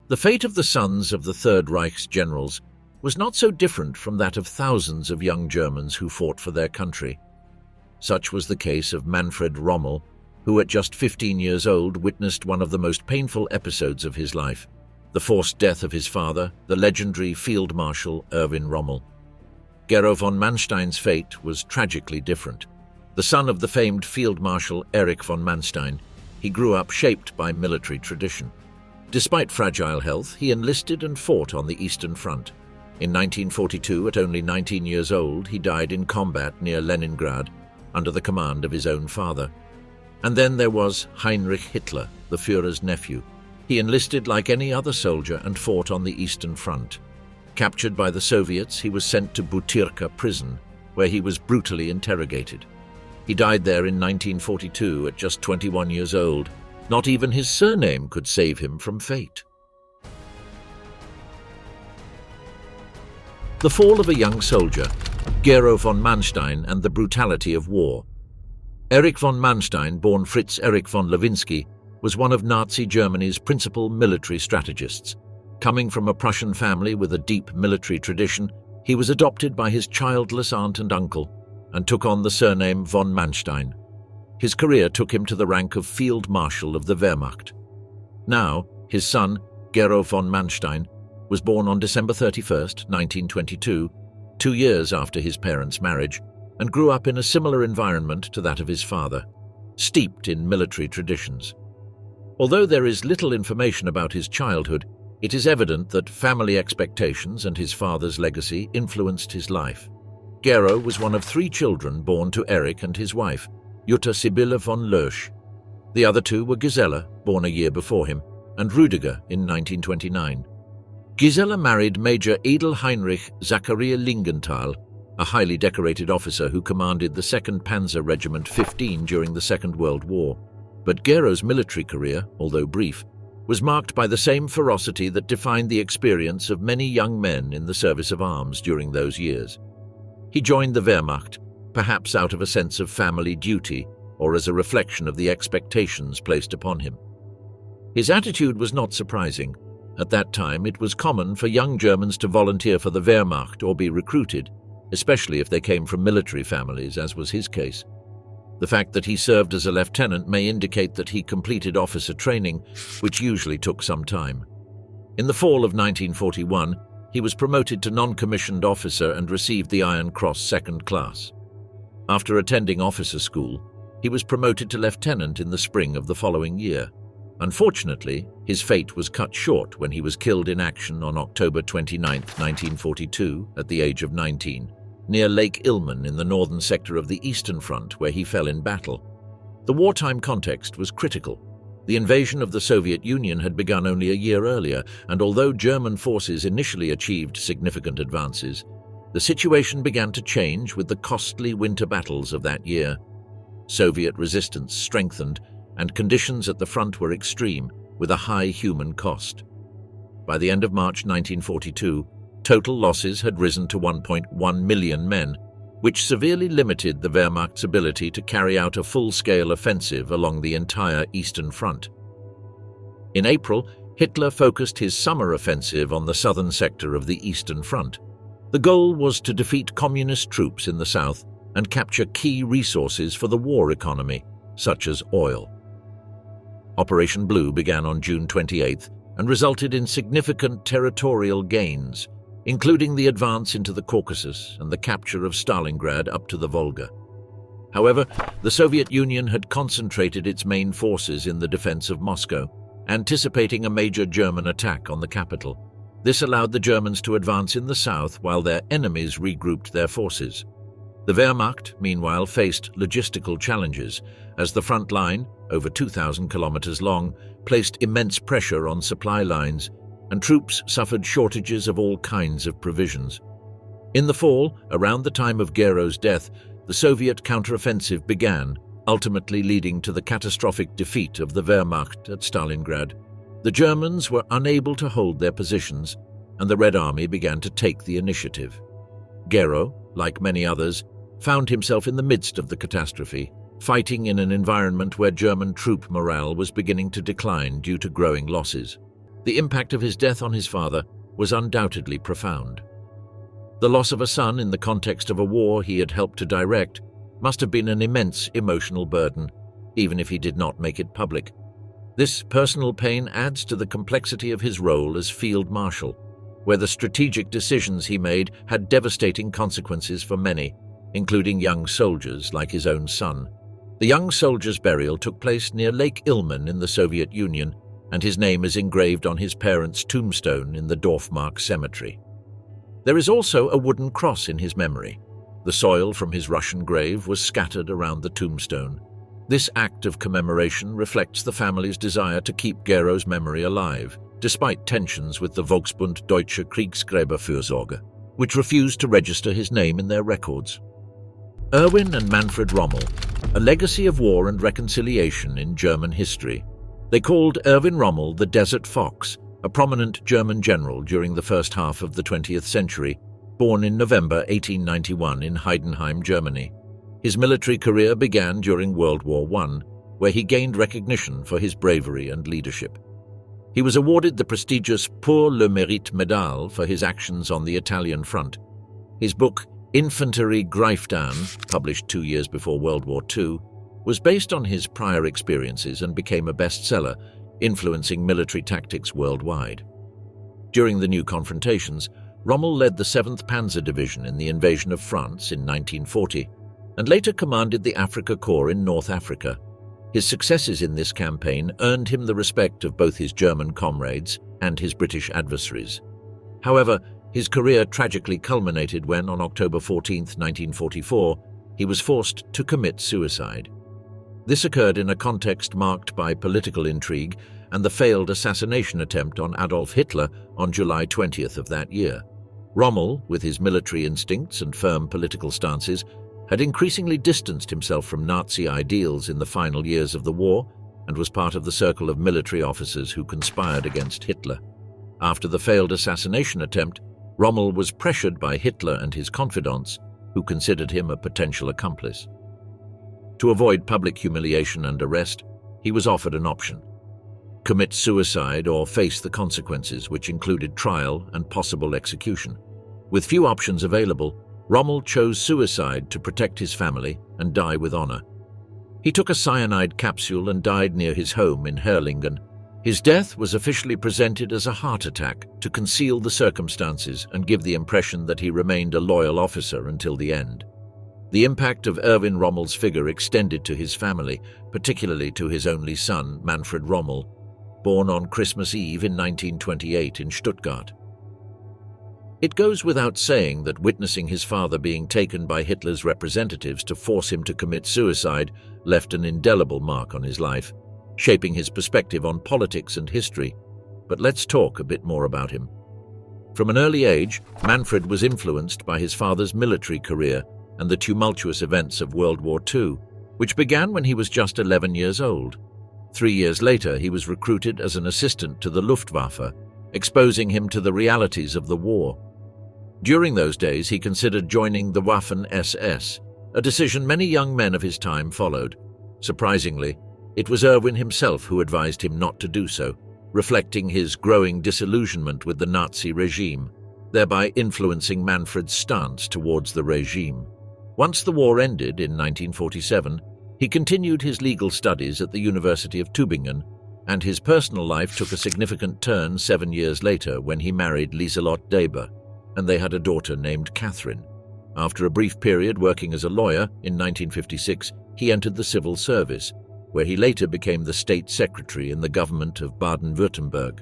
The fate of the sons of the Third Reich's generals was not so different from that of thousands of young Germans who fought for their country. Such was the case of Manfred Rommel, who at just 15 years old witnessed one of the most painful episodes of his life, the forced death of his father, the legendary Field Marshal Erwin Rommel. Gero von Manstein's fate was tragically different. The son of the famed Field Marshal Erich von Manstein, he grew up shaped by military tradition. Despite fragile health, he enlisted and fought on the Eastern Front. In 1942, at only 19 years old, he died in combat near Leningrad under the command of his own father. And then there was Heinrich Hitler, the Führer's nephew. He enlisted like any other soldier and fought on the Eastern Front. Captured by the Soviets, he was sent to Butyrka prison, where he was brutally interrogated. He died there in 1942 at just 21 years old. Not even his surname could save him from fate. The fall of a young soldier, Gero von Manstein and the brutality of war. Erich von Manstein, born Fritz Erich von Lewinsky, was one of Nazi Germany's principal military strategists. Coming from a Prussian family with a deep military tradition, he was adopted by his childless aunt and uncle and took on the surname von Manstein. His career took him to the rank of Field Marshal of the Wehrmacht. Now, his son, Gero von Manstein, was born on December 31, 1922, 2 years after his parents' marriage, and grew up in a similar environment to that of his father, steeped in military traditions. Although there is little information about his childhood, it is evident that family expectations and his father's legacy influenced his life. Gero was one of 3 children born to Erich and his wife, Jutta Sibylle von Loesch. The other 2 were Gisela, born a year before him, and Rüdiger in 1929. Gisela married Major Edel Heinrich Zachariah Lingenthal, a highly decorated officer who commanded the 2nd Panzer Regiment 15 during the Second World War. But Gero's military career, although brief, was marked by the same ferocity that defined the experience of many young men in the service of arms during those years. He joined the Wehrmacht, perhaps out of a sense of family duty or as a reflection of the expectations placed upon him. His attitude was not surprising. At that time, it was common for young Germans to volunteer for the Wehrmacht or be recruited, especially if they came from military families, as was his case. The fact that he served as a lieutenant may indicate that he completed officer training, which usually took some time. In the fall of 1941, he was promoted to non-commissioned officer and received the Iron Cross 2nd class. After attending officer school, he was promoted to lieutenant in the spring of the following year. Unfortunately, his fate was cut short when he was killed in action on October 29, 1942, at the age of 19, near Lake Ilmen in the northern sector of the Eastern Front, where he fell in battle. The wartime context was critical. The invasion of the Soviet Union had begun only a year earlier, and although German forces initially achieved significant advances, the situation began to change with the costly winter battles of that year. Soviet resistance strengthened, and conditions at the front were extreme, with a high human cost. By the end of March 1942, total losses had risen to 1.1 million men, which severely limited the Wehrmacht's ability to carry out a full-scale offensive along the entire Eastern Front. In April, Hitler focused his summer offensive on the southern sector of the Eastern Front. The goal was to defeat communist troops in the south and capture key resources for the war economy, such as oil. Operation Blue began on June 28 and resulted in significant territorial gains, including the advance into the Caucasus and the capture of Stalingrad up to the Volga. However, the Soviet Union had concentrated its main forces in the defense of Moscow, anticipating a major German attack on the capital. This allowed the Germans to advance in the south while their enemies regrouped their forces. The Wehrmacht, meanwhile, faced logistical challenges, as the front line, over 2,000 kilometers long, placed immense pressure on supply lines, and troops suffered shortages of all kinds of provisions. In the fall, around the time of Gero's death, the Soviet counteroffensive began, ultimately leading to the catastrophic defeat of the Wehrmacht at Stalingrad. The Germans were unable to hold their positions, and the Red Army began to take the initiative. Gero, like many others, found himself in the midst of the catastrophe, fighting in an environment where German troop morale was beginning to decline due to growing losses. The impact of his death on his father was undoubtedly profound. The loss of a son in the context of a war he had helped to direct must have been an immense emotional burden, even if he did not make it public. This personal pain adds to the complexity of his role as field marshal, where the strategic decisions he made had devastating consequences for many, including young soldiers like his own son. The young soldier's burial took place near Lake Ilmen in the Soviet Union, and his name is engraved on his parents' tombstone in the Dorfmark Cemetery. There is also a wooden cross in his memory. The soil from his Russian grave was scattered around the tombstone. This act of commemoration reflects the family's desire to keep Gero's memory alive, despite tensions with the Volksbund Deutsche Kriegsgräberfürsorge, which refused to register his name in their records. Erwin and Manfred Rommel, a legacy of war and reconciliation in German history. They called Erwin Rommel the Desert Fox, a prominent German general during the first half of the 20th century, born in November 1891 in Heidenheim, Germany. His military career began during World War I, where he gained recognition for his bravery and leadership. He was awarded the prestigious Pour le Mérite Medal for his actions on the Italian front. His book, Infanterie greift an, published 2 years before World War II, was based on his prior experiences and became a bestseller, influencing military tactics worldwide. During the new confrontations, Rommel led the 7th Panzer Division in the invasion of France in 1940, and later commanded the Afrika Korps in North Africa. His successes in this campaign earned him the respect of both his German comrades and his British adversaries. However, his career tragically culminated when, on October 14, 1944, he was forced to commit suicide. This occurred in a context marked by political intrigue and the failed assassination attempt on Adolf Hitler on July 20th of that year. Rommel, with his military instincts and firm political stances, had increasingly distanced himself from Nazi ideals in the final years of the war and was part of the circle of military officers who conspired against Hitler. After the failed assassination attempt, Rommel was pressured by Hitler and his confidants, who considered him a potential accomplice. To avoid public humiliation and arrest, he was offered an option: commit suicide or face the consequences, which included trial and possible execution. With few options available, Rommel chose suicide to protect his family and die with honor. He took a cyanide capsule and died near his home in Herrlingen. His death was officially presented as a heart attack to conceal the circumstances and give the impression that he remained a loyal officer until the end. The impact of Erwin Rommel's figure extended to his family, particularly to his only son, Manfred Rommel, born on Christmas Eve in 1928 in Stuttgart. It goes without saying that witnessing his father being taken by Hitler's representatives to force him to commit suicide left an indelible mark on his life, shaping his perspective on politics and history. But let's talk a bit more about him. From an early age, Manfred was influenced by his father's military career and the tumultuous events of World War II, which began when he was just 11 years old. 3 years later, he was recruited as an assistant to the Luftwaffe, exposing him to the realities of the war. During those days, he considered joining the Waffen-SS, a decision many young men of his time followed. Surprisingly, it was Erwin himself who advised him not to do so, reflecting his growing disillusionment with the Nazi regime, thereby influencing Manfred's stance towards the regime. Once the war ended in 1947, he continued his legal studies at the University of Tübingen, and his personal life took a significant turn 7 years later when he married Lieselotte Deber, and they had a daughter named Catherine. After a brief period working as a lawyer, in 1956, he entered the civil service, where he later became the state secretary in the government of Baden-Württemberg.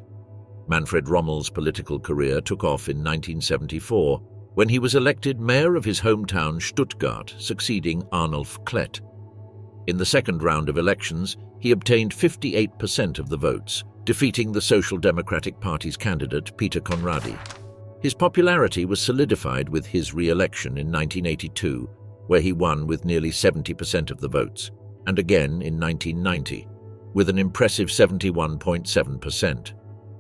Manfred Rommel's political career took off in 1974, when he was elected mayor of his hometown Stuttgart, succeeding Arnulf Klett. In the second round of elections, he obtained 58% of the votes, defeating the Social Democratic Party's candidate Peter Conradi. His popularity was solidified with his re-election in 1982, where he won with nearly 70% of the votes, and again in 1990, with an impressive 71.7%.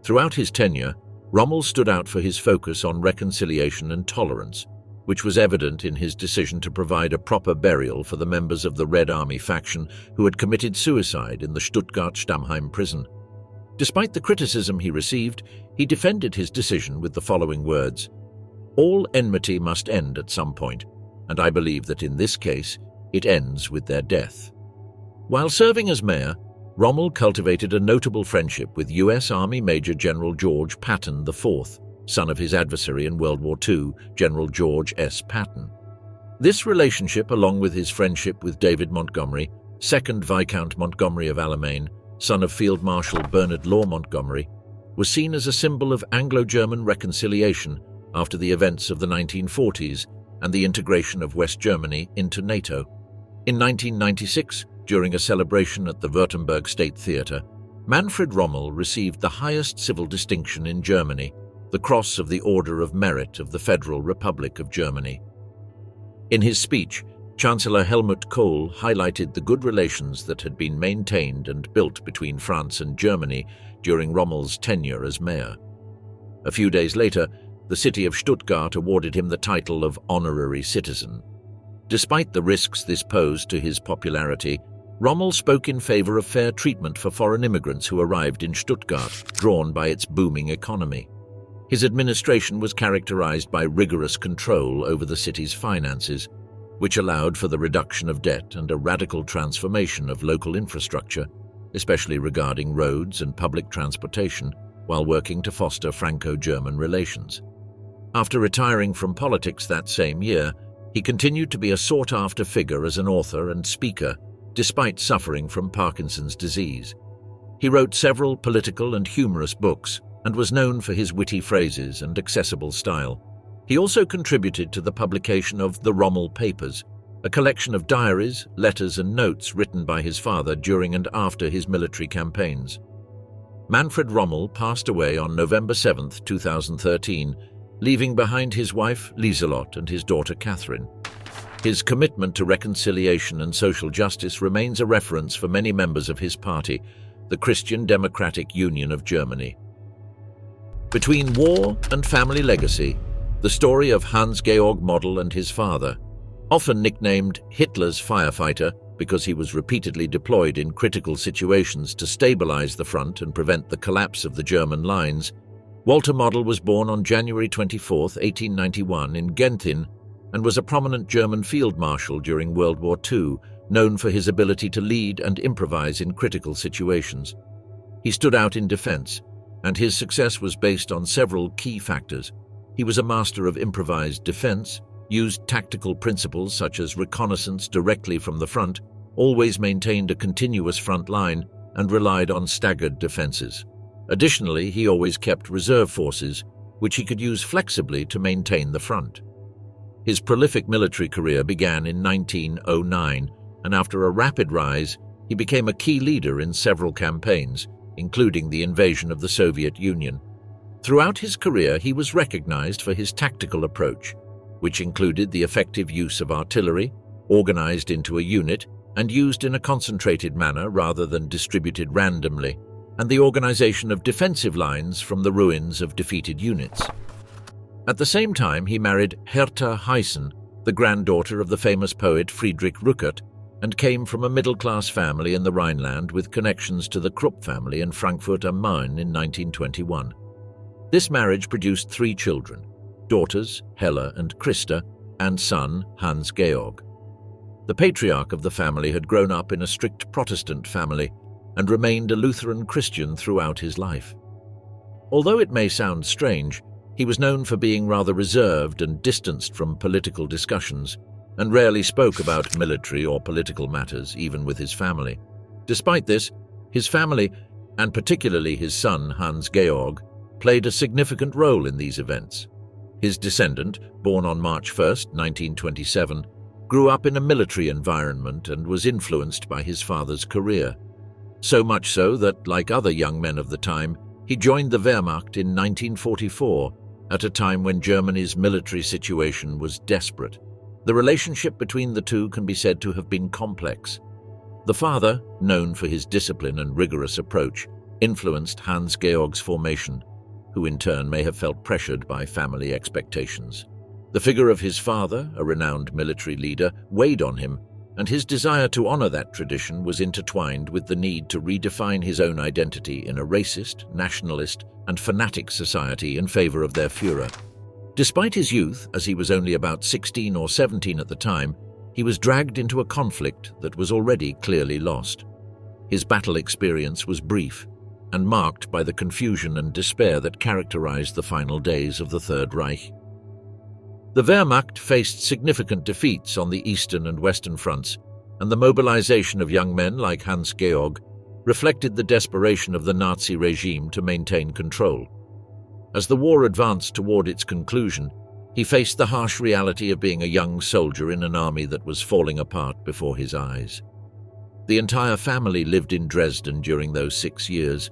Throughout his tenure, Rommel stood out for his focus on reconciliation and tolerance, which was evident in his decision to provide a proper burial for the members of the Red Army faction who had committed suicide in the Stuttgart Stammheim prison. Despite the criticism he received, he defended his decision with the following words: "All enmity must end at some point, and I believe that in this case, it ends with their death." While serving as mayor, Rommel cultivated a notable friendship with U.S. Army Major General George Patton IV, son of his adversary in World War II, General George S. Patton. This relationship, along with his friendship with David Montgomery, 2nd Viscount Montgomery of Alamein, son of Field Marshal Bernard Law Montgomery, was seen as a symbol of Anglo-German reconciliation after the events of the 1940s and the integration of West Germany into NATO. In 1996, during a celebration at the Württemberg State Theatre, Manfred Rommel received the highest civil distinction in Germany, the Cross of the Order of Merit of the Federal Republic of Germany. In his speech, Chancellor Helmut Kohl highlighted the good relations that had been maintained and built between France and Germany during Rommel's tenure as mayor. A few days later, the city of Stuttgart awarded him the title of honorary citizen. Despite the risks this posed to his popularity, Rommel spoke in favor of fair treatment for foreign immigrants who arrived in Stuttgart, drawn by its booming economy. His administration was characterized by rigorous control over the city's finances, which allowed for the reduction of debt and a radical transformation of local infrastructure, especially regarding roads and public transportation, while working to foster Franco-German relations. After retiring from politics that same year, he continued to be a sought-after figure as an author and speaker, despite suffering from Parkinson's disease. He wrote several political and humorous books and was known for his witty phrases and accessible style. He also contributed to the publication of The Rommel Papers, a collection of diaries, letters and notes written by his father during and after his military campaigns. Manfred Rommel passed away on November 7, 2013, leaving behind his wife Lieselot and his daughter Catherine. His commitment to reconciliation and social justice remains a reference for many members of his party, the Christian Democratic Union of Germany. Between war and family legacy, the story of Hans-Georg Model and his father, often nicknamed Hitler's firefighter because he was repeatedly deployed in critical situations to stabilize the front and prevent the collapse of the German lines, Walter Model was born on January 24, 1891 in Genthin and was a prominent German field marshal during World War II, known for his ability to lead and improvise in critical situations. He stood out in defense, and his success was based on several key factors. He was a master of improvised defense, used tactical principles such as reconnaissance directly from the front, always maintained a continuous front line, and relied on staggered defenses. Additionally, he always kept reserve forces, which he could use flexibly to maintain the front. His prolific military career began in 1909, and after a rapid rise, he became a key leader in several campaigns, including the invasion of the Soviet Union. Throughout his career, he was recognized for his tactical approach, which included the effective use of artillery, organized into a unit and used in a concentrated manner rather than distributed randomly, and the organization of defensive lines from the ruins of defeated units. At the same time, he married Hertha Heissen, the granddaughter of the famous poet Friedrich Rückert, and came from a middle-class family in the Rhineland with connections to the Krupp family in Frankfurt am Main in 1921. This marriage produced 3 children, daughters Hella and Christa, and son Hans-Georg. The patriarch of the family had grown up in a strict Protestant family and remained a Lutheran Christian throughout his life. Although it may sound strange, he was known for being rather reserved and distanced from political discussions, and rarely spoke about military or political matters, even with his family. Despite this, his family, and particularly his son Hans-Georg, played a significant role in these events. His descendant, born on March 1, 1927, grew up in a military environment and was influenced by his father's career. So much so that, like other young men of the time, he joined the Wehrmacht in 1944, at a time when Germany's military situation was desperate. The relationship between the two can be said to have been complex. The father, known for his discipline and rigorous approach, influenced Hans-Georg's formation, who in turn may have felt pressured by family expectations. The figure of his father, a renowned military leader, weighed on him, and his desire to honor that tradition was intertwined with the need to redefine his own identity in a racist, nationalist, and fanatic society in favor of their Führer. Despite his youth, as he was only about 16 or 17 at the time, he was dragged into a conflict that was already clearly lost. His battle experience was brief and marked by the confusion and despair that characterized the final days of the Third Reich. The Wehrmacht faced significant defeats on the eastern and western fronts, and the mobilization of young men like Hans-Georg reflected the desperation of the Nazi regime to maintain control. As the war advanced toward its conclusion, he faced the harsh reality of being a young soldier in an army that was falling apart before his eyes. The entire family lived in Dresden during those 6 years,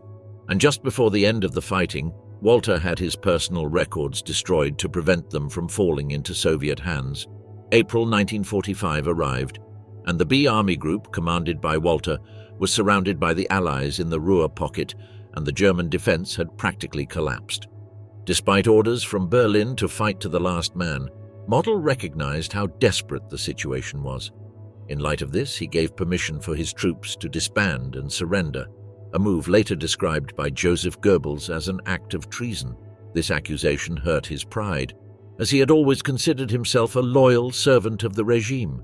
and just before the end of the fighting, Walter had his personal records destroyed to prevent them from falling into Soviet hands. April 1945 arrived, and the B Army Group, commanded by Walter, was surrounded by the Allies in the Ruhr pocket, and the German defense had practically collapsed. Despite orders from Berlin to fight to the last man, Model recognized how desperate the situation was. In light of this, he gave permission for his troops to disband and surrender, a move later described by Joseph Goebbels as an act of treason. This accusation hurt his pride, as he had always considered himself a loyal servant of the regime.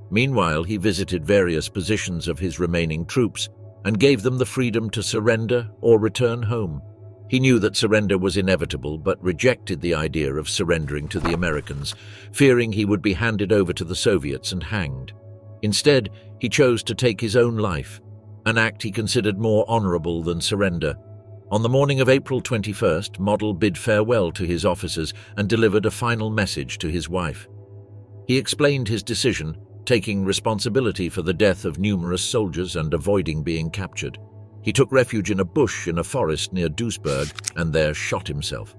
Meanwhile, he visited various positions of his remaining troops and gave them the freedom to surrender or return home. He knew that surrender was inevitable, but rejected the idea of surrendering to the Americans, fearing he would be handed over to the Soviets and hanged. Instead, he chose to take his own life, an act he considered more honorable than surrender. On the morning of April 21st, Model bid farewell to his officers and delivered a final message to his wife. He explained his decision, taking responsibility for the death of numerous soldiers and avoiding being captured. He took refuge in a bush in a forest near Duisburg and there shot himself.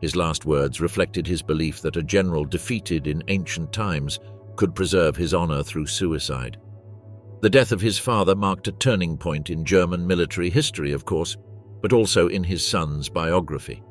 His last words reflected his belief that a general defeated in ancient times could preserve his honor through suicide. The death of his father marked a turning point in German military history, of course, but also in his son's biography.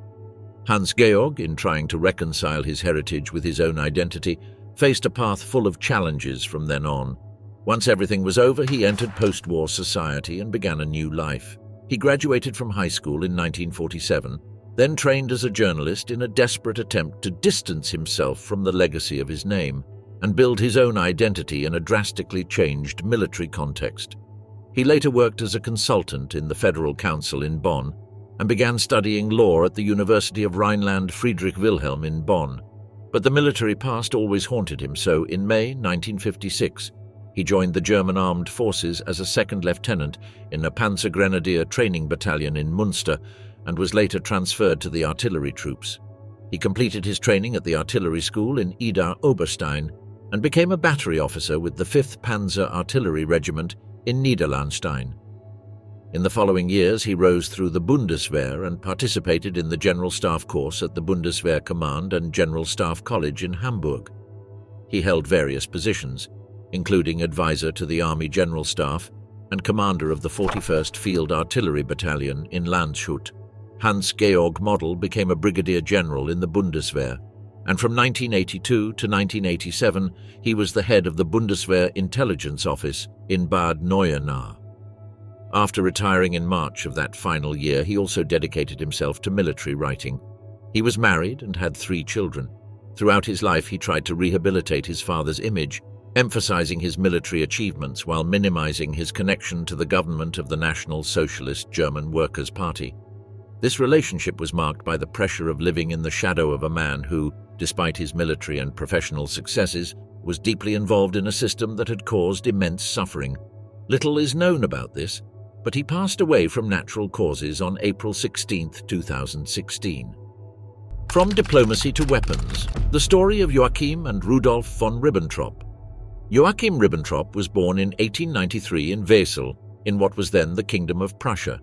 Hans-Georg, in trying to reconcile his heritage with his own identity, faced a path full of challenges from then on. Once everything was over, he entered post-war society and began a new life. He graduated from high school in 1947, then trained as a journalist in a desperate attempt to distance himself from the legacy of his name and build his own identity in a drastically changed military context. He later worked as a consultant in the Federal Council in Bonn and began studying law at the University of Rhineland Friedrich Wilhelm in Bonn. But the military past always haunted him, so in May 1956, he joined the German armed forces as a second lieutenant in a Panzer Grenadier training battalion in Munster and was later transferred to the artillery troops. He completed his training at the artillery school in Idar Oberstein and became a battery officer with the 5th Panzer Artillery Regiment in Niederlandstein. In the following years, he rose through the Bundeswehr and participated in the General Staff course at the Bundeswehr Command and General Staff College in Hamburg. He held various positions, including advisor to the Army General Staff and commander of the 41st Field Artillery Battalion in Landshut. Hans-Georg Model became a brigadier general in the Bundeswehr, and from 1982 to 1987 he was the head of the Bundeswehr Intelligence Office in Bad Neuenahr. After retiring in March of that final year, he also dedicated himself to military writing. He was married and had 3 children. Throughout his life, he tried to rehabilitate his father's image, emphasizing his military achievements while minimizing his connection to the government of the National Socialist German Workers' Party. This relationship was marked by the pressure of living in the shadow of a man who, despite his military and professional successes, was deeply involved in a system that had caused immense suffering. Little is known about this, but he passed away from natural causes on April 16, 2016. From diplomacy to weapons, the story of Joachim and Rudolf von Ribbentrop. Joachim Ribbentrop was born in 1893 in Wesel, in what was then the Kingdom of Prussia.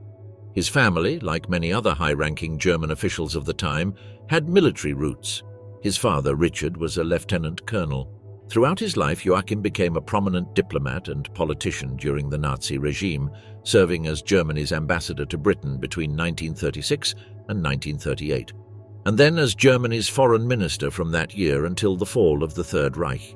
His family, like many other high-ranking German officials of the time, had military roots. His father, Richard, was a lieutenant colonel. Throughout his life, Joachim became a prominent diplomat and politician during the Nazi regime, serving as Germany's ambassador to Britain between 1936 and 1938, and then as Germany's foreign minister from that year until the fall of the Third Reich.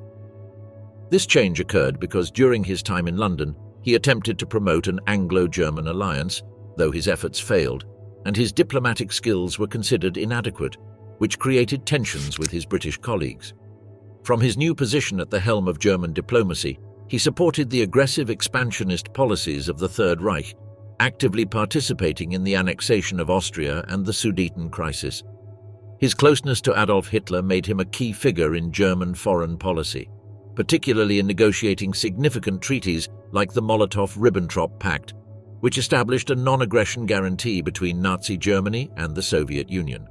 This change occurred because during his time in London, he attempted to promote an Anglo-German alliance, though his efforts failed, and his diplomatic skills were considered inadequate, which created tensions with his British colleagues. From his new position at the helm of German diplomacy, he supported the aggressive expansionist policies of the Third Reich, actively participating in the annexation of Austria and the Sudeten crisis. His closeness to Adolf Hitler made him a key figure in German foreign policy, particularly in negotiating significant treaties like the Molotov-Ribbentrop Pact, which established a non-aggression guarantee between Nazi Germany and the Soviet Union.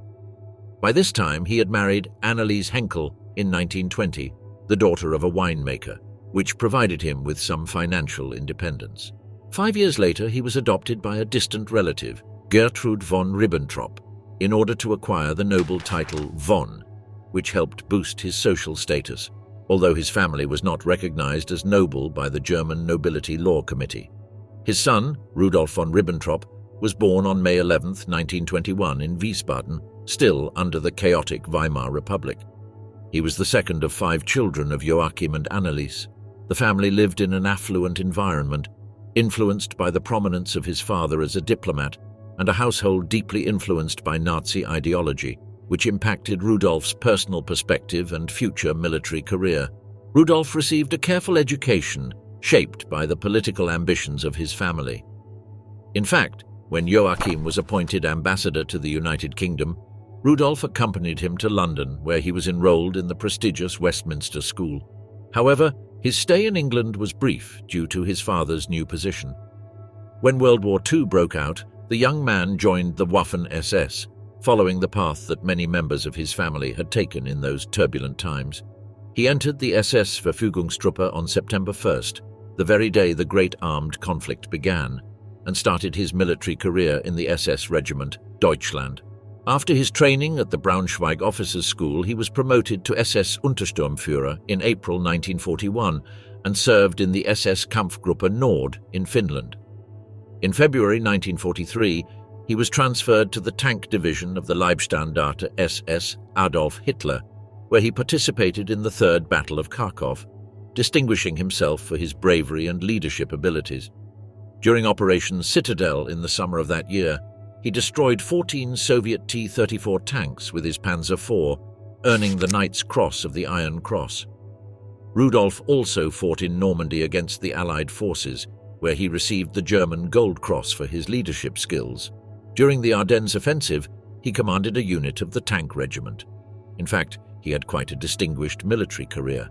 By this time, he had married Anneliese Henkel in 1920, the daughter of a winemaker, which provided him with some financial independence. 5 years later, he was adopted by a distant relative, Gertrud von Ribbentrop, in order to acquire the noble title von, which helped boost his social status, although his family was not recognized as noble by the German Nobility Law Committee. His son, Rudolf von Ribbentrop, was born on May 11, 1921 in Wiesbaden, still under the chaotic Weimar Republic. He was the second of 5 children of Joachim and Anneliese. The family lived in an affluent environment, influenced by the prominence of his father as a diplomat and a household deeply influenced by Nazi ideology, which impacted Rudolf's personal perspective and future military career. Rudolf received a careful education shaped by the political ambitions of his family. In fact, when Joachim was appointed ambassador to the United Kingdom, Rudolf accompanied him to London, where he was enrolled in the prestigious Westminster School. However, his stay in England was brief due to his father's new position. When World War II broke out, the young man joined the Waffen-SS, following the path that many members of his family had taken in those turbulent times. He entered the SS Verfügungstruppe on September 1st, the very day the Great Armed Conflict began, and started his military career in the SS Regiment Deutschland. After his training at the Braunschweig Officers' School, he was promoted to SS Untersturmführer in April 1941 and served in the SS Kampfgruppe Nord in Finland. In February 1943, he was transferred to the tank division of the Leibstandarte SS Adolf Hitler, where he participated in the Third Battle of Kharkov, distinguishing himself for his bravery and leadership abilities. During Operation Citadel in the summer of that year, he destroyed 14 Soviet T-34 tanks with his Panzer IV, earning the Knight's Cross of the Iron Cross. Rudolf also fought in Normandy against the Allied forces, where he received the German Gold Cross for his leadership skills. During the Ardennes offensive, he commanded a unit of the Tank Regiment. In fact, he had quite a distinguished military career.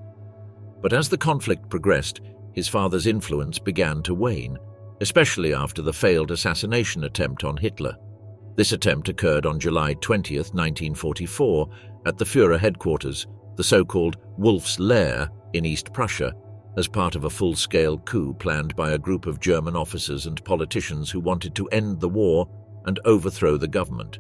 But as the conflict progressed, his father's influence began to wane, especially after the failed assassination attempt on Hitler. This attempt occurred on July 20, 1944, at the Führer headquarters, the so-called Wolf's Lair in East Prussia, as part of a full-scale coup planned by a group of German officers and politicians who wanted to end the war and overthrow the government.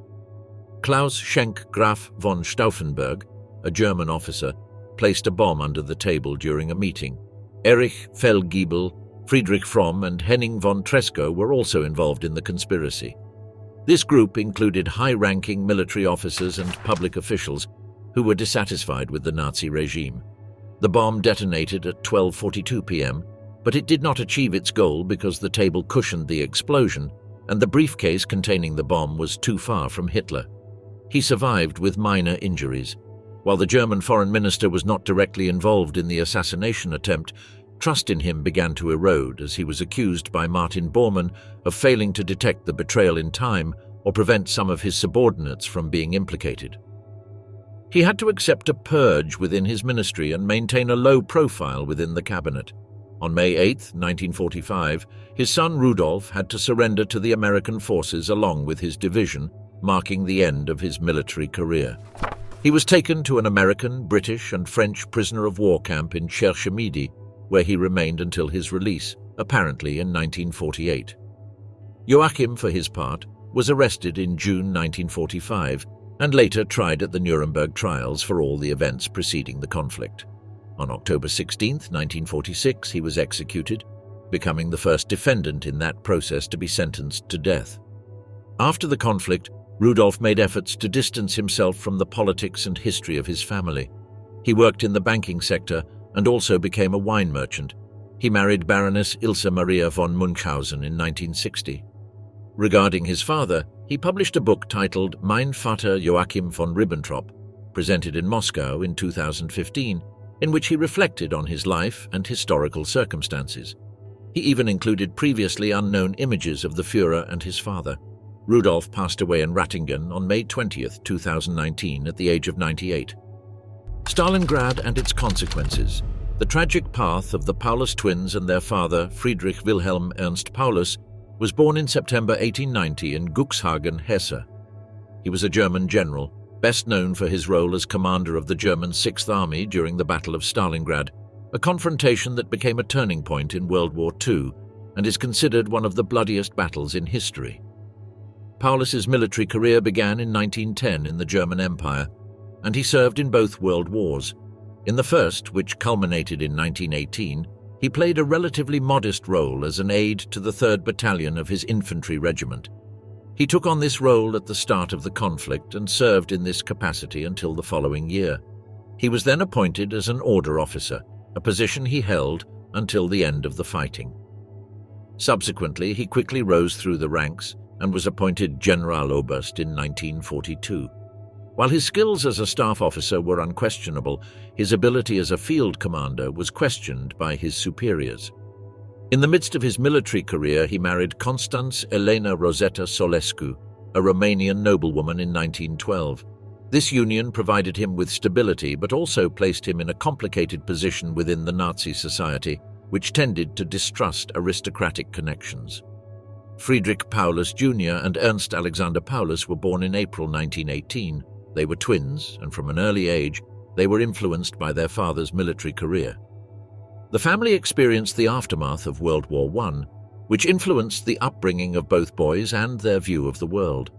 Claus Schenk Graf von Stauffenberg, a German officer, placed a bomb under the table during a meeting. Erich Feldgiebel, Friedrich Fromm and Henning von Treschow were also involved in the conspiracy. This group included high-ranking military officers and public officials who were dissatisfied with the Nazi regime. The bomb detonated at 12:42 p.m., but it did not achieve its goal because the table cushioned the explosion and the briefcase containing the bomb was too far from Hitler. He survived with minor injuries. While the German foreign minister was not directly involved in the assassination attempt, trust in him began to erode as he was accused by Martin Bormann of failing to detect the betrayal in time or prevent some of his subordinates from being implicated. He had to accept a purge within his ministry and maintain a low profile within the cabinet. On May 8, 1945, his son Rudolf had to surrender to the American forces along with his division, marking the end of his military career. He was taken to an American, British and French prisoner of war camp in Cherche Midi, where he remained until his release, apparently in 1948. Joachim, for his part, was arrested in June 1945 and later tried at the Nuremberg trials for all the events preceding the conflict. On October 16, 1946, he was executed, becoming the first defendant in that process to be sentenced to death. After the conflict, Rudolf made efforts to distance himself from the politics and history of his family. He worked in the banking sector and also became a wine merchant. He married Baroness Ilse Maria von Munchausen in 1960. Regarding his father, he published a book titled Mein Vater Joachim von Ribbentrop, presented in Moscow in 2015, in which he reflected on his life and historical circumstances. He even included previously unknown images of the Führer and his father. Rudolf passed away in Rattingen on May 20, 2019, at the age of 98. Stalingrad and its consequences. The tragic path of the Paulus twins and their father, Friedrich Wilhelm Ernst Paulus, was born in September 1890 in Cuxhaven, Hesse. He was a German general, best known for his role as commander of the German Sixth Army during the Battle of Stalingrad, a confrontation that became a turning point in World War II and is considered one of the bloodiest battles in history. Paulus's military career began in 1910 in the German Empire, and he served in both world wars. In the first, which culminated in 1918, he played a relatively modest role as an aide to the 3rd Battalion of his infantry regiment. He took on this role at the start of the conflict and served in this capacity until the following year. He was then appointed as an order officer, a position he held until the end of the fighting. Subsequently, he quickly rose through the ranks and was appointed Generaloberst in 1942. While his skills as a staff officer were unquestionable, his ability as a field commander was questioned by his superiors. In the midst of his military career, he married Constance Elena Rosetta Solescu, a Romanian noblewoman, in 1912. This union provided him with stability but also placed him in a complicated position within the Nazi society, which tended to distrust aristocratic connections. Friedrich Paulus Jr. and Ernst Alexander Paulus were born in April 1918. They were twins, and from an early age, they were influenced by their father's military career. The family experienced the aftermath of World War I, which influenced the upbringing of both boys and their view of the world.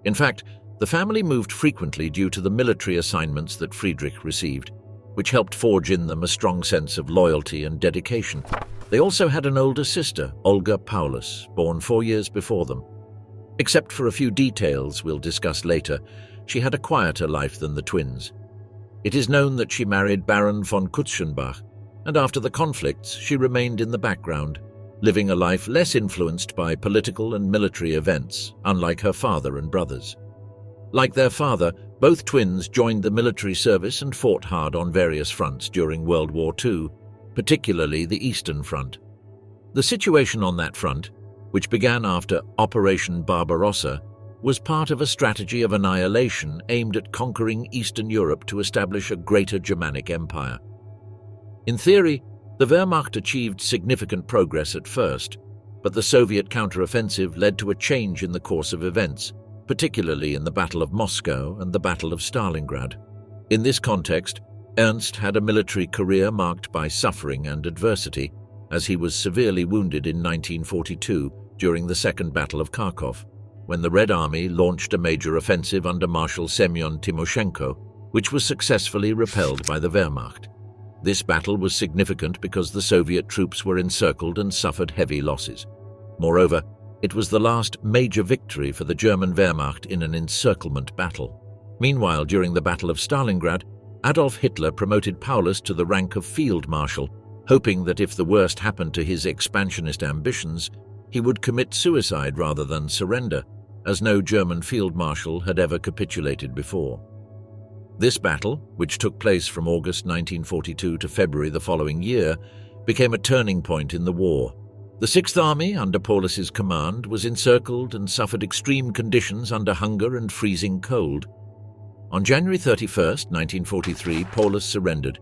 In fact, the family moved frequently due to the military assignments that Friedrich received, which helped forge in them a strong sense of loyalty and dedication. They also had an older sister, Olga Paulus, born 4 years before them. Except for a few details we'll discuss later, she had a quieter life than the twins. It is known that she married Baron von Kutschenbach, and after the conflicts she remained in the background, living a life less influenced by political and military events, unlike her father and brothers. Like their father, both twins joined the military service and fought hard on various fronts during World War II, particularly the Eastern Front. The situation on that front, which began after Operation Barbarossa, was part of a strategy of annihilation aimed at conquering Eastern Europe to establish a greater Germanic empire. In theory, the Wehrmacht achieved significant progress at first, but the Soviet counteroffensive led to a change in the course of events, particularly in the Battle of Moscow and the Battle of Stalingrad. In this context, Ernst had a military career marked by suffering and adversity, as he was severely wounded in 1942 during the Second Battle of Kharkov, when the Red Army launched a major offensive under Marshal Semyon Timoshenko, which was successfully repelled by the Wehrmacht. This battle was significant because the Soviet troops were encircled and suffered heavy losses. Moreover, it was the last major victory for the German Wehrmacht in an encirclement battle. Meanwhile, during the Battle of Stalingrad, Adolf Hitler promoted Paulus to the rank of Field Marshal, hoping that if the worst happened to his expansionist ambitions, he would commit suicide rather than surrender, as no German field marshal had ever capitulated before. This battle, which took place from August 1942 to February the following year, became a turning point in the war. The Sixth Army, under Paulus's command, was encircled and suffered extreme conditions under hunger and freezing cold. On January 31, 1943, Paulus surrendered,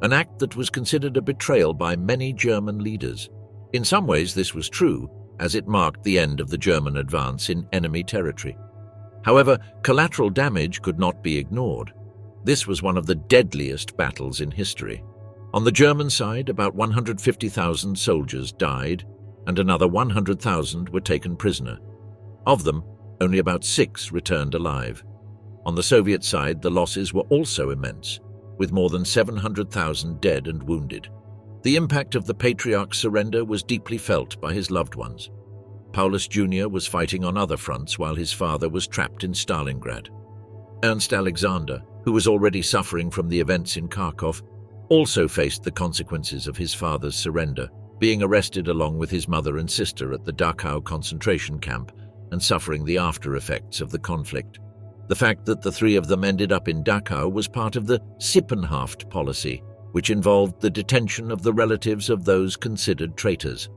an act that was considered a betrayal by many German leaders. In some ways this was true, as it marked the end of the German advance in enemy territory. However, collateral damage could not be ignored. This was one of the deadliest battles in history. On the German side, about 150,000 soldiers died, and another 100,000 were taken prisoner. Of them, only about 6 returned alive. On the Soviet side, the losses were also immense, with more than 700,000 dead and wounded. The impact of the Patriarch's surrender was deeply felt by his loved ones. Paulus Jr. was fighting on other fronts while his father was trapped in Stalingrad. Ernst Alexander, who was already suffering from the events in Kharkov, also faced the consequences of his father's surrender, being arrested along with his mother and sister at the Dachau concentration camp and suffering the after-effects of the conflict. The fact that the three of them ended up in Dachau was part of the Sippenhaft policy, which involved the detention of the relatives of those considered traitors.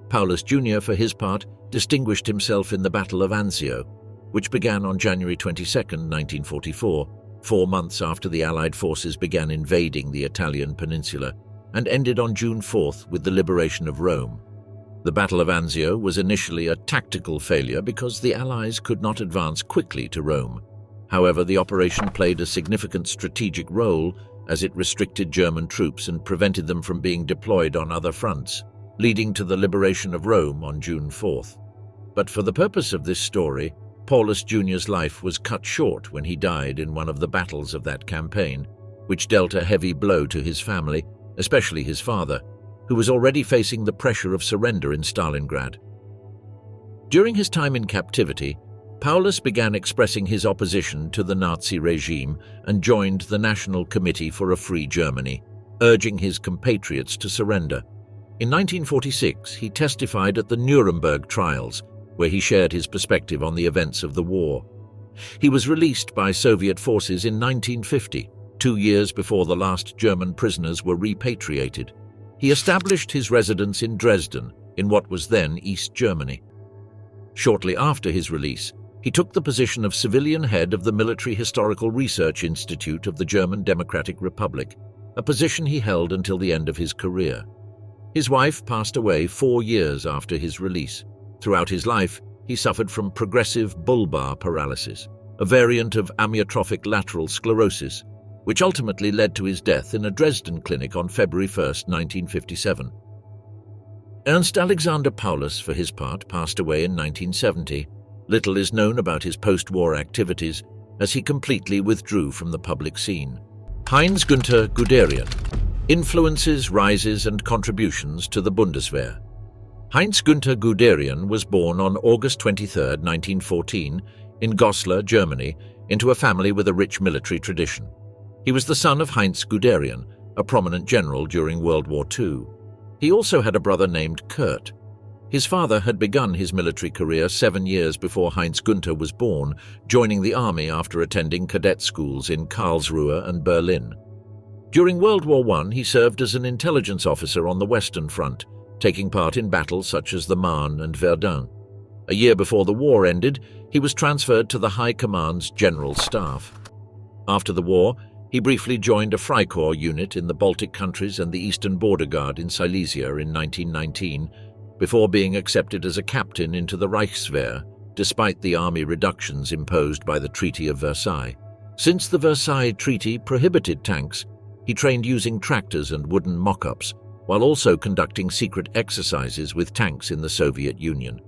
Paulus Jr., for his part, distinguished himself in the Battle of Anzio, which began on January 22, 1944, 4 months after the Allied forces began invading the Italian peninsula, and ended on June 4th with the liberation of Rome. The Battle of Anzio was initially a tactical failure because the Allies could not advance quickly to Rome. However, the operation played a significant strategic role as it restricted German troops and prevented them from being deployed on other fronts, leading to the liberation of Rome on June 4th. But for the purpose of this story, Paulus Jr.'s life was cut short when he died in one of the battles of that campaign, which dealt a heavy blow to his family, especially his father, who was already facing the pressure of surrender in Stalingrad. During his time in captivity, Paulus began expressing his opposition to the Nazi regime and joined the National Committee for a Free Germany, urging his compatriots to surrender. In 1946, he testified at the Nuremberg trials, where he shared his perspective on the events of the war. He was released by Soviet forces in 1950, 2 years before the last German prisoners were repatriated. He established his residence in Dresden, in what was then East Germany. Shortly after his release, he took the position of civilian head of the Military Historical Research Institute of the German Democratic Republic, a position he held until the end of his career. His wife passed away 4 years after his release. Throughout his life, he suffered from progressive bulbar paralysis, a variant of amyotrophic lateral sclerosis, which ultimately led to his death in a Dresden clinic on February 1, 1957. Ernst Alexander Paulus, for his part, passed away in 1970. Little is known about his post-war activities, as he completely withdrew from the public scene. Heinz Günther Guderian. Influences, rises and contributions to the Bundeswehr. Heinz Günther Guderian was born on August 23, 1914, in Goslar, Germany, into a family with a rich military tradition. He was the son of Heinz Guderian, a prominent general during World War II. He also had a brother named Kurt. His father had begun his military career 7 years before Heinz Günther was born, joining the army after attending cadet schools in Karlsruhe and Berlin. During World War I, he served as an intelligence officer on the Western Front, taking part in battles such as the Marne and Verdun. A year before the war ended, he was transferred to the High Command's General Staff. After the war, he briefly joined a Freikorps unit in the Baltic countries and the Eastern Border Guard in Silesia in 1919, before being accepted as a captain into the Reichswehr, despite the army reductions imposed by the Treaty of Versailles. Since the Versailles Treaty prohibited tanks, he trained using tractors and wooden mock-ups, while also conducting secret exercises with tanks in the Soviet Union.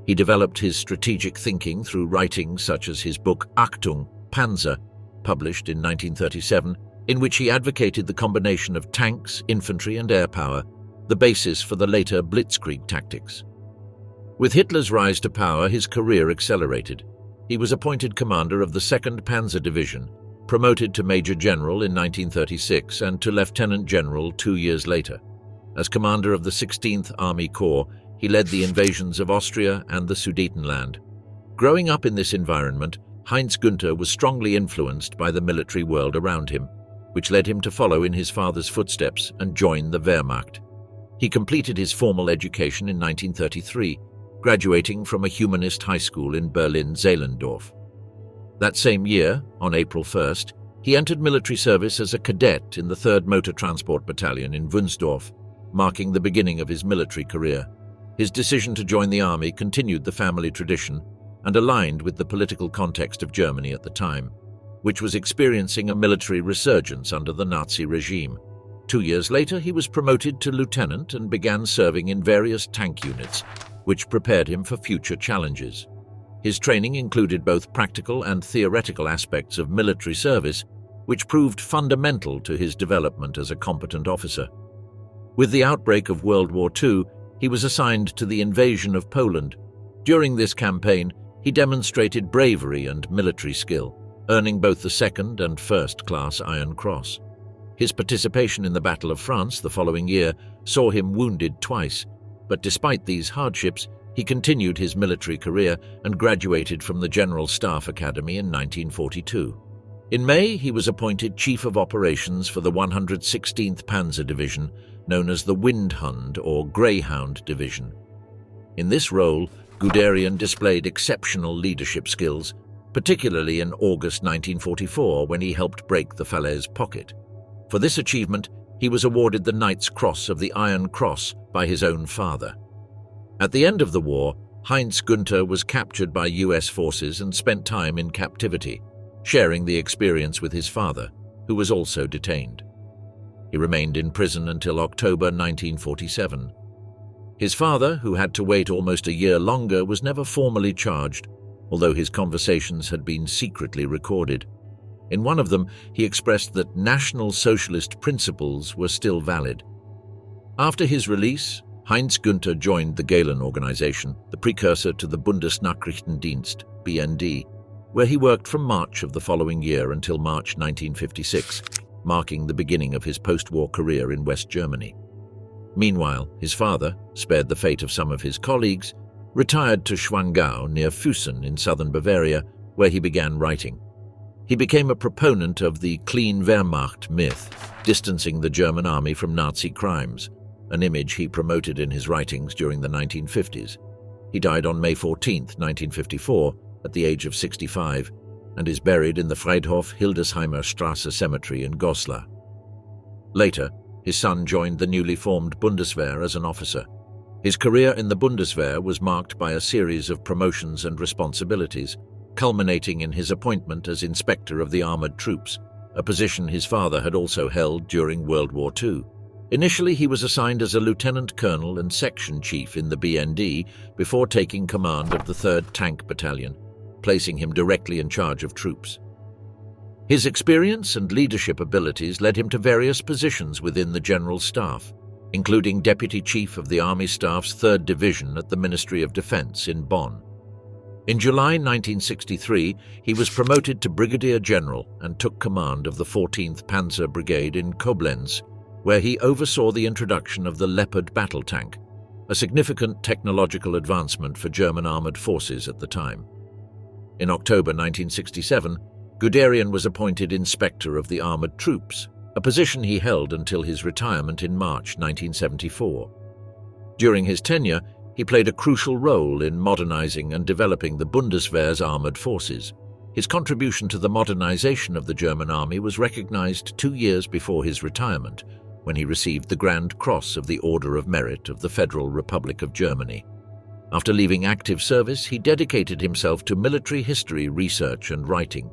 He developed his strategic thinking through writings such as his book Achtung, Panzer, published in 1937, in which he advocated the combination of tanks, infantry and air power, the basis for the later blitzkrieg tactics. With Hitler's rise to power, his career accelerated. He was appointed commander of the 2nd Panzer Division, promoted to Major General in 1936 and to Lieutenant General 2 years later. As commander of the 16th Army Corps, he led the invasions of Austria and the Sudetenland. Growing up in this environment, Heinz Günther was strongly influenced by the military world around him, which led him to follow in his father's footsteps and join the Wehrmacht. He completed his formal education in 1933, graduating from a humanist high school in Berlin-Zehlendorf. That same year, on April 1st, he entered military service as a cadet in the 3rd Motor Transport Battalion in Wunsdorf, marking the beginning of his military career. His decision to join the army continued the family tradition and aligned with the political context of Germany at the time, which was experiencing a military resurgence under the Nazi regime. 2 years later, he was promoted to lieutenant and began serving in various tank units, which prepared him for future challenges. His training included both practical and theoretical aspects of military service, which proved fundamental to his development as a competent officer. With the outbreak of World War II, he was assigned to the invasion of Poland. During this campaign, he demonstrated bravery and military skill, earning both the 2nd and 1st class Iron Cross. His participation in the Battle of France the following year saw him wounded twice, but despite these hardships, he continued his military career and graduated from the General Staff Academy in 1942. In May, he was appointed Chief of Operations for the 116th Panzer Division, known as the Windhund or Greyhound Division. In this role, Guderian displayed exceptional leadership skills, particularly in August 1944 when he helped break the Falaise Pocket. For this achievement, he was awarded the Knight's Cross of the Iron Cross by his own father. At the end of the war, Heinz Günther was captured by US forces and spent time in captivity, sharing the experience with his father, who was also detained. He remained in prison until October 1947. His father, who had to wait almost a year longer, was never formally charged, although his conversations had been secretly recorded. In one of them, he expressed that National Socialist principles were still valid. After his release, Heinz Günther joined the Gehlen organization, the precursor to the Bundesnachrichtendienst, BND, where he worked from March of the following year until March 1956, marking the beginning of his post-war career in West Germany. Meanwhile, his father, spared the fate of some of his colleagues, retired to Schwangau near Füssen in southern Bavaria, where he began writing. He became a proponent of the clean Wehrmacht myth, distancing the German army from Nazi crimes, an image he promoted in his writings during the 1950s. He died on May 14, 1954, at the age of 65, and is buried in the Friedhof Hildesheimer Straße Cemetery in Goslar. Later, his son joined the newly formed Bundeswehr as an officer. His career in the Bundeswehr was marked by a series of promotions and responsibilities, culminating in his appointment as Inspector of the Armored Troops, a position his father had also held during World War II. Initially, he was assigned as a lieutenant colonel and section chief in the BND before taking command of the 3rd Tank Battalion, placing him directly in charge of troops. His experience and leadership abilities led him to various positions within the General Staff, including Deputy Chief of the Army Staff's 3rd Division at the Ministry of Defense in Bonn. In July 1963, he was promoted to Brigadier General and took command of the 14th Panzer Brigade in Koblenz, where he oversaw the introduction of the Leopard battle tank, a significant technological advancement for German armored forces at the time. In October 1967, Guderian was appointed Inspector of the Armored Troops, a position he held until his retirement in March 1974. During his tenure, he played a crucial role in modernizing and developing the Bundeswehr's armored forces. His contribution to the modernization of the German army was recognized 2 years before his retirement, when he received the Grand Cross of the Order of Merit of the Federal Republic of Germany. After leaving active service, he dedicated himself to military history research and writing.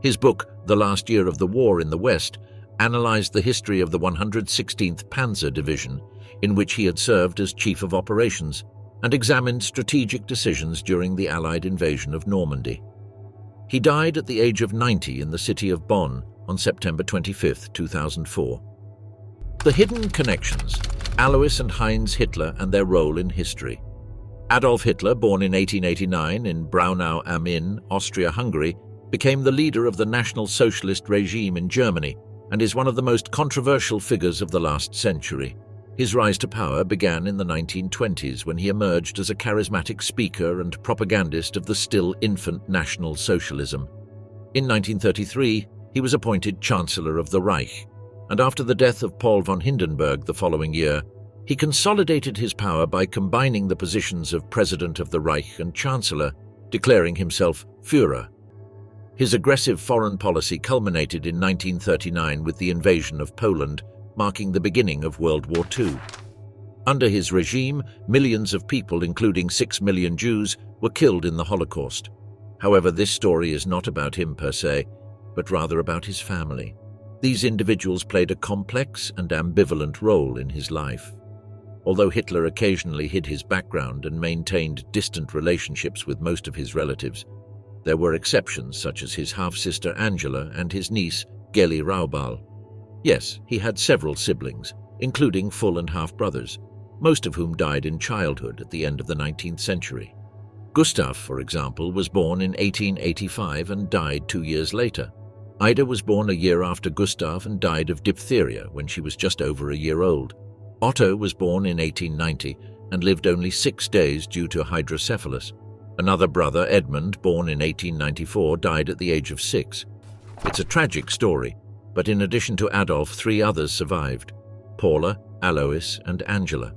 His book, The Last Year of the War in the West, analyzed the history of the 116th Panzer Division, in which he had served as Chief of Operations, and examined strategic decisions during the Allied invasion of Normandy. He died at the age of 90 in the city of Bonn on September 25, 2004. The hidden connections: Alois and Heinz Hitler and their role in history. Adolf Hitler, born in 1889 in Braunau am Inn, Austria-Hungary, became the leader of the National Socialist regime in Germany and is one of the most controversial figures of the last century. His rise to power began in the 1920s when he emerged as a charismatic speaker and propagandist of the still infant National Socialism. In 1933, he was appointed Chancellor of the Reich, and after the death of Paul von Hindenburg the following year, he consolidated his power by combining the positions of President of the Reich and Chancellor, declaring himself Führer. His aggressive foreign policy culminated in 1939 with the invasion of Poland, marking the beginning of World War II. Under his regime, millions of people, including 6 million Jews, were killed in the Holocaust. However, this story is not about him per se, but rather about his family. These individuals played a complex and ambivalent role in his life. Although Hitler occasionally hid his background and maintained distant relationships with most of his relatives, there were exceptions such as his half-sister Angela and his niece, Geli Raubal. Yes, he had several siblings, including full and half-brothers, most of whom died in childhood at the end of the 19th century. Gustav, for example, was born in 1885 and died 2 years later. Ida was born a year after Gustav and died of diphtheria when she was just over a year old. Otto was born in 1890 and lived only 6 days due to hydrocephalus. Another brother, Edmund, born in 1894, died at the age of 6. It's a tragic story, but in addition to Adolf, 3 others survived: Paula, Alois, and Angela.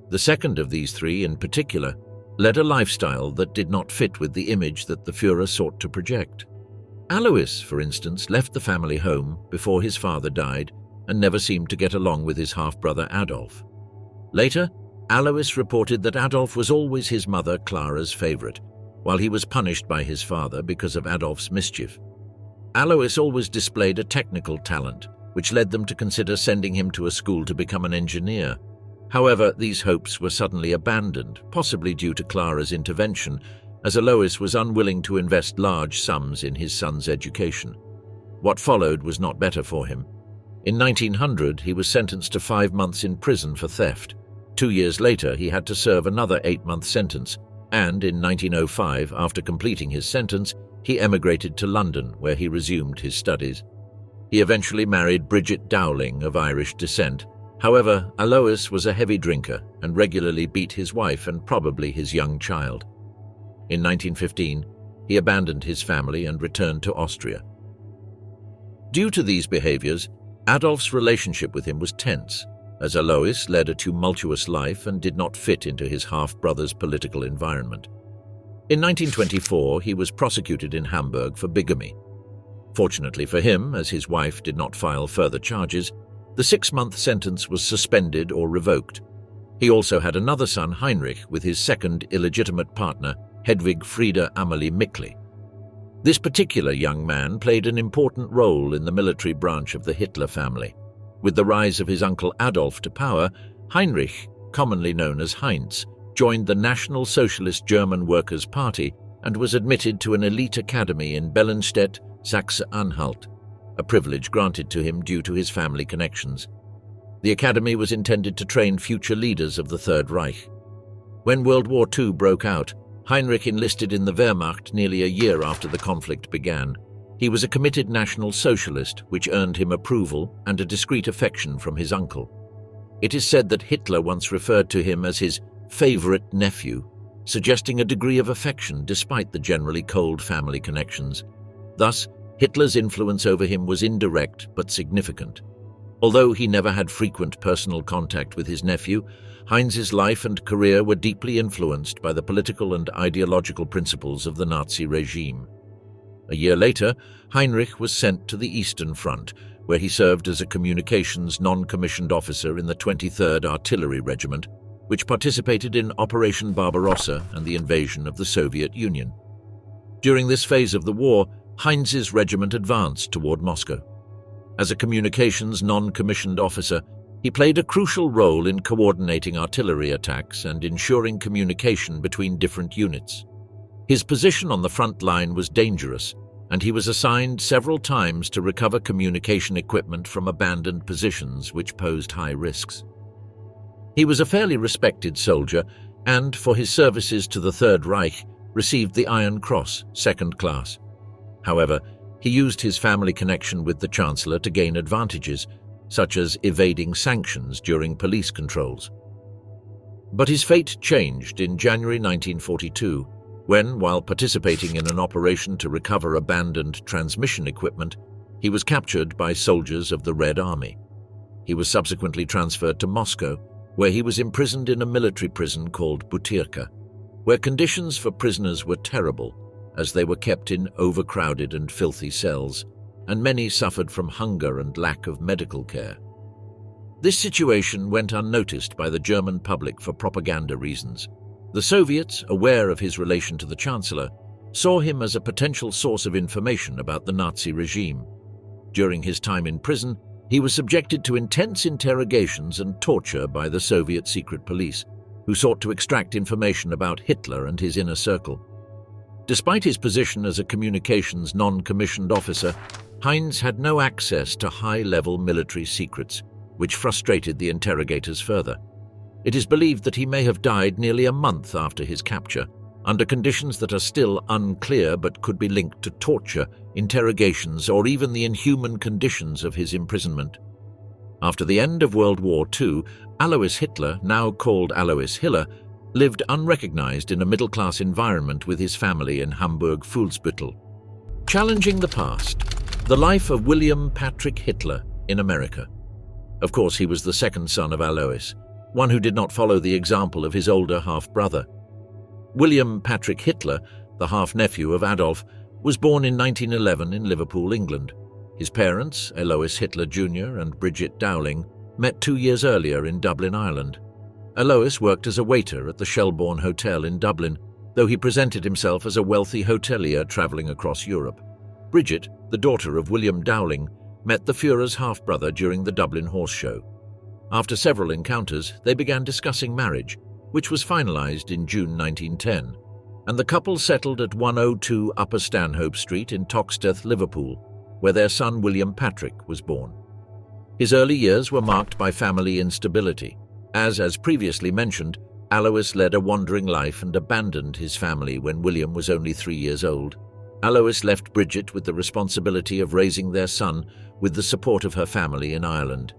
The second of these 3 in particular led a lifestyle that did not fit with the image that the Führer sought to project. Alois, for instance, left the family home before his father died and never seemed to get along with his half-brother Adolf. Later, Alois reported that Adolf was always his mother Clara's favorite, while he was punished by his father because of Adolf's mischief. Alois always displayed a technical talent, which led them to consider sending him to a school to become an engineer. However, these hopes were suddenly abandoned, possibly due to Clara's intervention, as Alois was unwilling to invest large sums in his son's education. What followed was not better for him. In 1900, he was sentenced to 5 months in prison for theft. 2 years later, he had to serve another 8-month sentence, and in 1905, after completing his sentence, he emigrated to London, where he resumed his studies. He eventually married Bridget Dowling, of Irish descent. However, Alois was a heavy drinker and regularly beat his wife and probably his young child. In 1915, he abandoned his family and returned to Austria. Due to these behaviors, Adolf's relationship with him was tense, as Alois led a tumultuous life and did not fit into his half-brother's political environment. In 1924, he was prosecuted in Hamburg for bigamy. Fortunately for him, as his wife did not file further charges, the 6-month sentence was suspended or revoked. He also had another son, Heinrich, with his second illegitimate partner, Hedwig Frieda Amalie Mikli. This particular young man played an important role in the military branch of the Hitler family. With the rise of his uncle Adolf to power, Heinrich, commonly known as Heinz, joined the National Socialist German Workers' Party and was admitted to an elite academy in Bellenstedt, Saxe-Anhalt, a privilege granted to him due to his family connections. The academy was intended to train future leaders of the Third Reich. When World War II broke out, Heinrich enlisted in the Wehrmacht nearly a year after the conflict began. He was a committed National Socialist, which earned him approval and a discreet affection from his uncle. It is said that Hitler once referred to him as his favorite nephew, suggesting a degree of affection despite the generally cold family connections. Thus, Hitler's influence over him was indirect but significant. Although he never had frequent personal contact with his nephew, Heinz's life and career were deeply influenced by the political and ideological principles of the Nazi regime. A year later, Heinrich was sent to the Eastern Front, where he served as a communications non-commissioned officer in the 23rd Artillery Regiment, which participated in Operation Barbarossa and the invasion of the Soviet Union. During this phase of the war, Heinz's regiment advanced toward Moscow. As a communications non-commissioned officer, he played a crucial role in coordinating artillery attacks and ensuring communication between different units. His position on the front line was dangerous, and he was assigned several times to recover communication equipment from abandoned positions which posed high risks. He was a fairly respected soldier and, for his services to the Third Reich, received the Iron Cross, second class. However, he used his family connection with the Chancellor to gain advantages, such as evading sanctions during police controls. But his fate changed in January 1942, when, while participating in an operation to recover abandoned transmission equipment, he was captured by soldiers of the Red Army. He was subsequently transferred to Moscow, where he was imprisoned in a military prison called Butyrka, where conditions for prisoners were terrible, as they were kept in overcrowded and filthy cells, and many suffered from hunger and lack of medical care. This situation went unnoticed by the German public for propaganda reasons. The Soviets, aware of his relation to the Chancellor, saw him as a potential source of information about the Nazi regime. During his time in prison, he was subjected to intense interrogations and torture by the Soviet secret police, who sought to extract information about Hitler and his inner circle. Despite his position as a communications non-commissioned officer, Heinz had no access to high-level military secrets, which frustrated the interrogators further. It is believed that he may have died nearly a month after his capture, under conditions that are still unclear but could be linked to torture interrogations, or even the inhuman conditions of his imprisonment. After the end of World War II, Alois Hitler, now called Alois Hiller, lived unrecognized in a middle-class environment with his family in Hamburg-Fuhlsbüttel. Challenging the past, the life of William Patrick Hitler in America. Of course, he was the second son of Alois, one who did not follow the example of his older half-brother. William Patrick Hitler, the half-nephew of Adolf, was born in 1911 in Liverpool, England. His parents, Alois Hitler Jr. and Bridget Dowling, met 2 years earlier in Dublin, Ireland. Alois worked as a waiter at the Shelbourne Hotel in Dublin, though he presented himself as a wealthy hotelier travelling across Europe. Bridget, the daughter of William Dowling, met the Führer's half-brother during the Dublin Horse Show. After several encounters, they began discussing marriage, which was finalised in June 1910, and the couple settled at 102 Upper Stanhope Street in Toxteth, Liverpool, where their son William Patrick was born. His early years were marked by family instability, as previously mentioned, Alois led a wandering life and abandoned his family when William was only 3 years old. Alois left Bridget with the responsibility of raising their son with the support of her family in Ireland,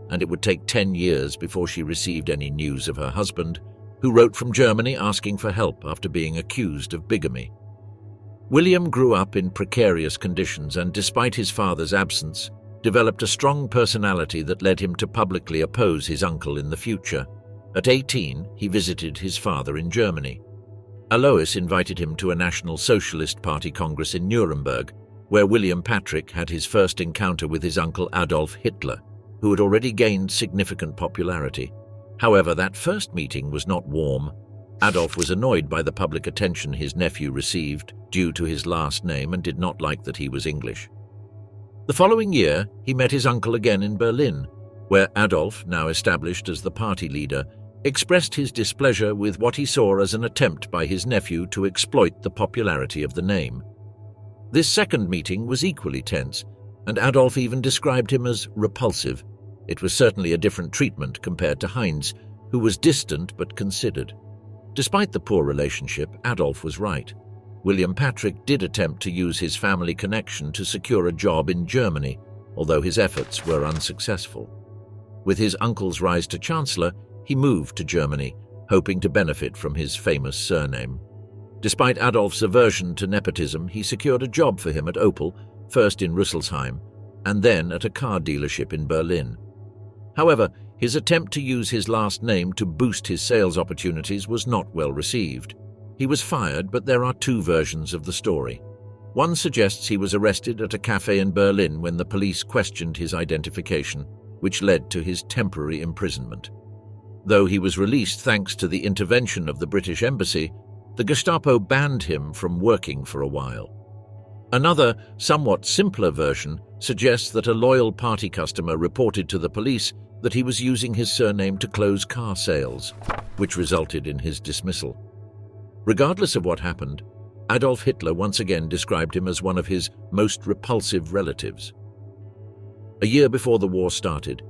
and it would take 10 years before she received any news of her husband, who wrote from Germany asking for help after being accused of bigamy. William grew up in precarious conditions and, despite his father's absence, developed a strong personality that led him to publicly oppose his uncle in the future. At 18, he visited his father in Germany. Alois invited him to a National Socialist Party Congress in Nuremberg, where William Patrick had his first encounter with his uncle Adolf Hitler, who had already gained significant popularity. However, that first meeting was not warm. Adolf was annoyed by the public attention his nephew received due to his last name and did not like that he was English. The following year, he met his uncle again in Berlin, where Adolf, now established as the party leader, expressed his displeasure with what he saw as an attempt by his nephew to exploit the popularity of the name. This second meeting was equally tense, and Adolf even described him as repulsive. It was certainly a different treatment compared to Heinz, who was distant but considered. Despite the poor relationship, Adolf was right. William Patrick did attempt to use his family connection to secure a job in Germany, although his efforts were unsuccessful. With his uncle's rise to Chancellor, he moved to Germany, hoping to benefit from his famous surname. Despite Adolf's aversion to nepotism, he secured a job for him at Opel, first in Rüsselsheim, and then at a car dealership in Berlin. However, his attempt to use his last name to boost his sales opportunities was not well received. He was fired, but there are two versions of the story. One suggests he was arrested at a cafe in Berlin when the police questioned his identification, which led to his temporary imprisonment. Though he was released thanks to the intervention of the British Embassy, the Gestapo banned him from working for a while. Another, somewhat simpler version suggests that a loyal party customer reported to the police that he was using his surname to close car sales, which resulted in his dismissal. Regardless of what happened, Adolf Hitler once again described him as one of his most repulsive relatives. A year before the war started,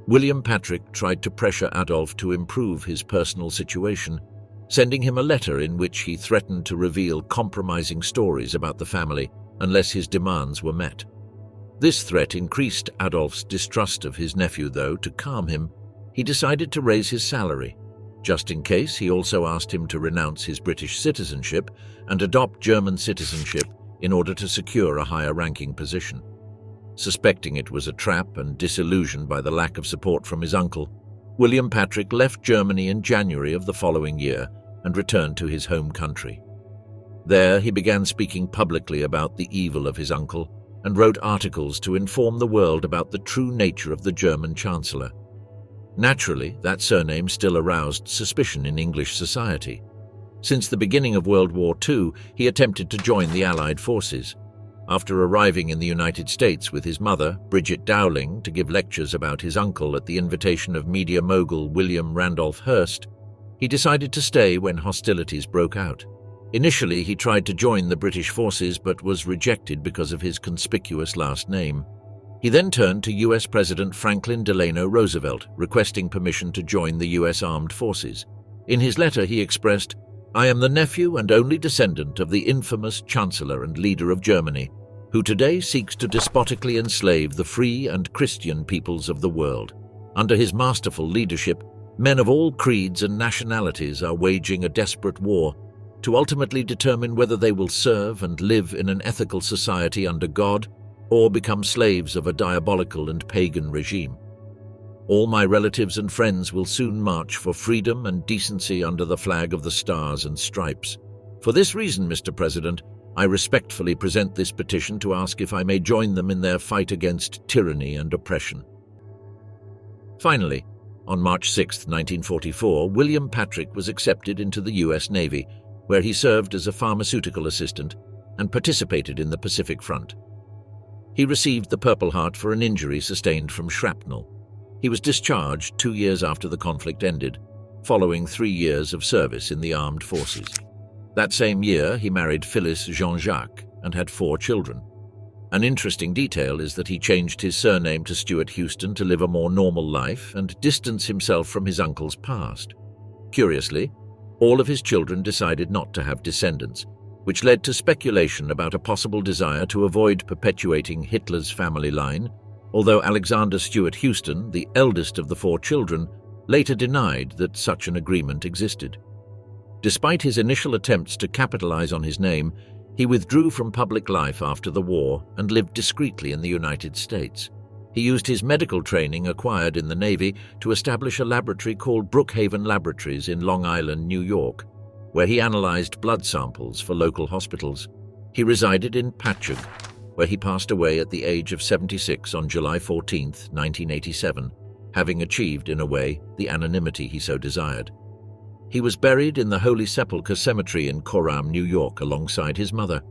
William Patrick tried to pressure Adolf to improve his personal situation, sending him a letter in which he threatened to reveal compromising stories about the family unless his demands were met. This threat increased Adolf's distrust of his nephew, though. To calm him, he decided to raise his salary. Just in case, he also asked him to renounce his British citizenship and adopt German citizenship in order to secure a higher-ranking position. Suspecting it was a trap and disillusioned by the lack of support from his uncle, William Patrick left Germany in January of the following year and returned to his home country. There, he began speaking publicly about the evil of his uncle and wrote articles to inform the world about the true nature of the German Chancellor. Naturally, that surname still aroused suspicion in English society. Since the beginning of World War II, he attempted to join the Allied forces. After arriving in the United States with his mother, Bridget Dowling, to give lectures about his uncle at the invitation of media mogul William Randolph Hearst, he decided to stay when hostilities broke out. Initially, he tried to join the British forces but was rejected because of his conspicuous last name. He then turned to US President Franklin Delano Roosevelt, requesting permission to join the US Armed Forces. In his letter, he expressed, "I am the nephew and only descendant of the infamous Chancellor and leader of Germany. who today seeks to despotically enslave the free and Christian peoples of the world. Under his masterful leadership, men of all creeds and nationalities are waging a desperate war to ultimately determine whether they will serve and live in an ethical society under God or become slaves of a diabolical and pagan regime. All my relatives and friends will soon march for freedom and decency under the flag of the Stars and Stripes. For this reason, Mr. President, I respectfully present this petition to ask if I may join them in their fight against tyranny and oppression. Finally, on March 6, 1944, William Patrick was accepted into the U.S. Navy, where he served as a pharmaceutical assistant and participated in the Pacific Front. He received the Purple Heart for an injury sustained from shrapnel. He was discharged 2 years after the conflict ended, following 3 years of service in the armed forces. That same year, he married Phyllis Jean-Jacques and had 4 children. An interesting detail is that he changed his surname to Stuart Houston to live a more normal life and distance himself from his uncle's past. Curiously, all of his children decided not to have descendants, which led to speculation about a possible desire to avoid perpetuating Hitler's family line, although Alexander Stuart Houston, the eldest of the 4 children, later denied that such an agreement existed. Despite his initial attempts to capitalize on his name, he withdrew from public life after the war and lived discreetly in the United States. He used his medical training acquired in the Navy to establish a laboratory called Brookhaven Laboratories in Long Island, New York, where he analyzed blood samples for local hospitals. He resided in Patchogue, where he passed away at the age of 76 on July 14, 1987, having achieved, in a way, the anonymity he so desired. He was buried in the Holy Sepulchre Cemetery in Coram, New York, alongside his mother.